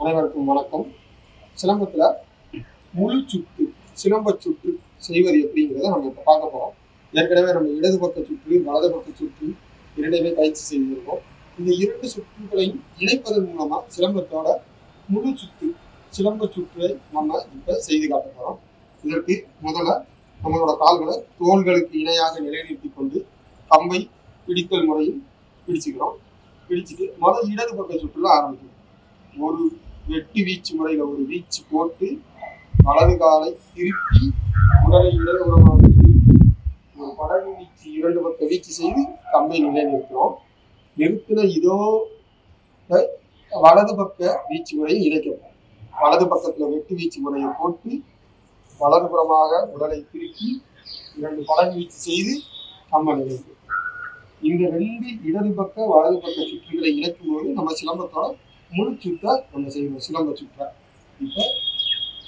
அனைவருக்கும் வணக்கம். சிலம்பத்தில் முழு சுற்று சிலம்ப சுற்று செய்வது எப்படிங்கிறத நம்ம இப்போ பார்க்க போகிறோம். ஏற்கனவே நம்ம இடது பக்க சுற்று வலது பக்க சுற்று இரண்டையுமே பயிற்சி செய்திருக்கோம். இந்த இரண்டு சுற்றுகளையும் இணைப்பதன் மூலமாக சிலம்பத்தோட முழு சுற்று சிலம்ப சுற்றை நம்ம இப்போ செய்து காட்ட போகிறோம். இதற்கு முதல்ல நம்மளோட கால்களை தோள்களுக்கு இணையாக நிலைநிறுத்தி கொண்டு கம்பை பிடித்தல் முறையில் பிடிச்சுக்கிறோம். பிடிச்சிட்டு முதல் இடது பக்க சுற்றுல ஆரம்பிக்கிறோம். ஒரு வெட்டு வீச்சு முறையில் ஒரு வீச்சு போட்டு வலது காலை திருப்பி உடலை இடதுபுறமாக திருப்பி ஒரு படகு வீச்சு இரண்டு பக்க வீச்சு செய்து கம்பை நிலை நிறுத்துறோம். நிறுத்தின இதோ வலது பக்க வீச்சு முறையை இணைக்கப்படும். வலது பக்கத்தில் வெட்டு வீச்சு முறையை போட்டு வலதுபுறமாக உடலை திருப்பி இரண்டு படகு வீச்சு செய்து கம்பை நிலைநிறுத்தும். இந்த ரெண்டு இடது பக்க வலது பக்க சுற்றுகளை இணைக்கும் போது நம்ம சிலம்பத்தோட முழு சுற்றை நம்ம செய்யணும். சிலம்ப சுற்றை இப்போ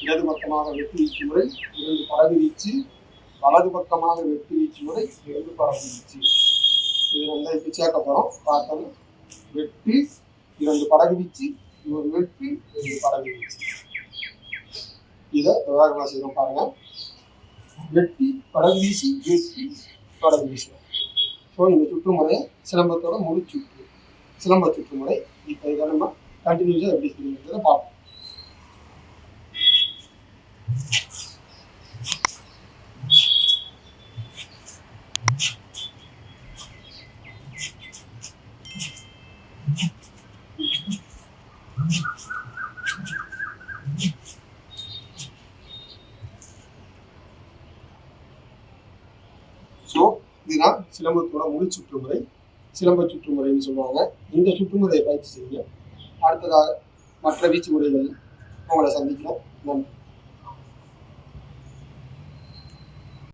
இடது பக்கமாக வெட்டு வீச்சு முறை இரண்டு படகு வீச்சு, வலது பக்கமாக வெட்டு வீச்சு முறை இரண்டு படகு வீச்சு. இது ரெண்டா இப்போ சேர்க்க போகிறோம். பார்த்தோம்னா வெட்டு இரண்டு படகு வீச்சு, ஒரு வெட்டு இரண்டு படகு வீச்சு. இதை வேகமாக செய்யணும் பாருங்க. வெட்டி படகு வீசி வெட்டி படகு வீசும். ஸோ இந்த சுற்றுமுறையை சிலம்பத்தோட முழு சுற்று சிலம்ப சுற்றுமுறை. இப்போ இதை நம்ம கண்டினியூஸாக எப்படி செய்யுங்கிறத பார்ப்போம். ஸோ இதுதான் சிலம்பத்தோட முழு சுற்றுமுறை, சிலம்ப சுற்றுமுறைன்னு சொல்லுவாங்க. இந்த சுற்றுமுறையை பயிற்சி செய்யுங்க. அடுத்ததாக மற்ற வீச்சு முறைகள் உங்களை சந்திக்கிறேன். நன்றி.